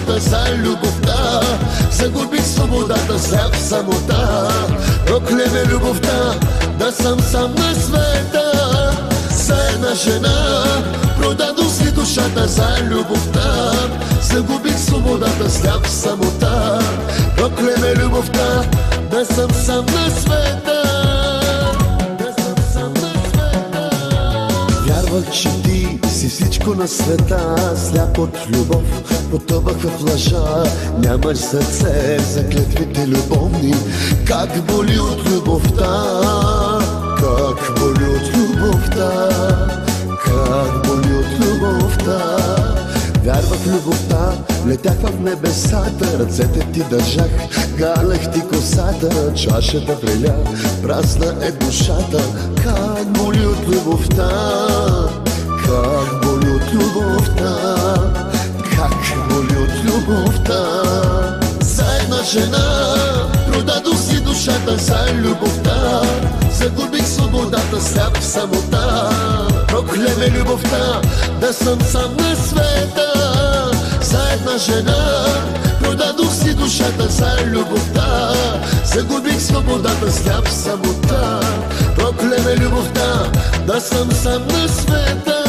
душата за любовта. Загубих свободата, сляп самота. Прокле ме любовта, да съм сам на света. За една жена продадох си душата за любовта. Загубих свободата, сляп самота. Прокле ме любовта, да съм сам на света. Вярвах, че ти си всичко на света. Сляп от любов, потъвах в лъжа. Нямаш сърце за клетвите любовни. Как боли от любовта, как боли от любовта, как боли от любовта. Вярвах в любовта, летях в небесата. Ръцете ти държах, галех ти косата. Чашата преля, празна е душата. Как боли от любовта, как боли от любовта, как боли от любовта. За една жена продадох си душата за любовта. Загубих свободата, сляп в самота. Прокле ме любовта, да съм сам на света. За една жена продадох си душата за любовта. Загубих свободата, сляп в самота. Прокле ме любовта, да съм сам на света.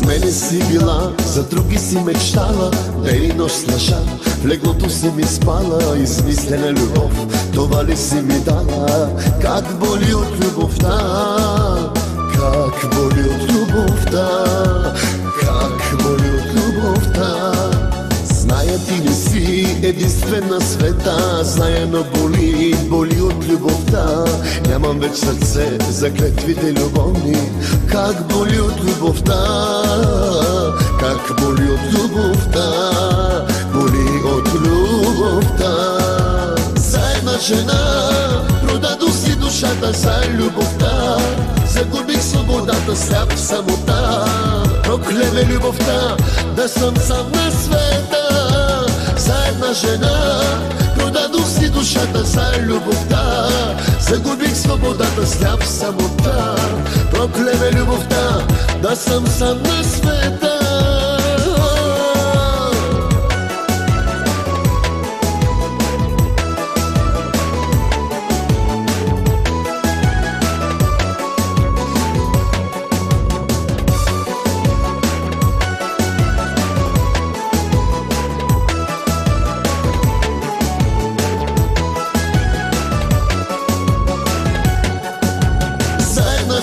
Мене си била, за други си мечтала. Ден и нощ с лъжа, в леглото си ми спала. Измислена любов, това ли си ми дала? Как боли от любовта, как боли от любовта, как боли от любовта. Зная, ти не си единствен на света. Зная, но боли, боли от любовта. Нямам вече сърце за клетвите любовни. Как боли от любовта, как боли от любовта, боли от любовта. За една жена продадох си душата за любовта. Загубих свободата, сляп в самота. Прокле ме любовта, да съм сам на света. За една жена продадох си душата за любовта. Загубих свободата, сляп в самота. Прокле ме любовта, да съм сам на света.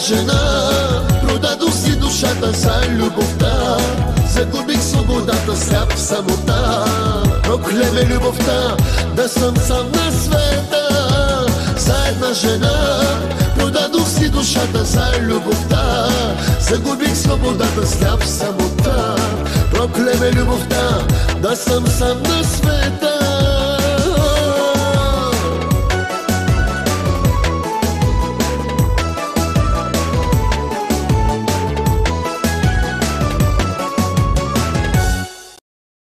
Жена продадох си душата за любовта. Загубих свободата, сляп в самота. Прокле ме любовта, да съм сам на света. За една жена продадох си душата за любовта. Загубих свободата, сляп в самота. Прокле ме любовта, да съм сам на света.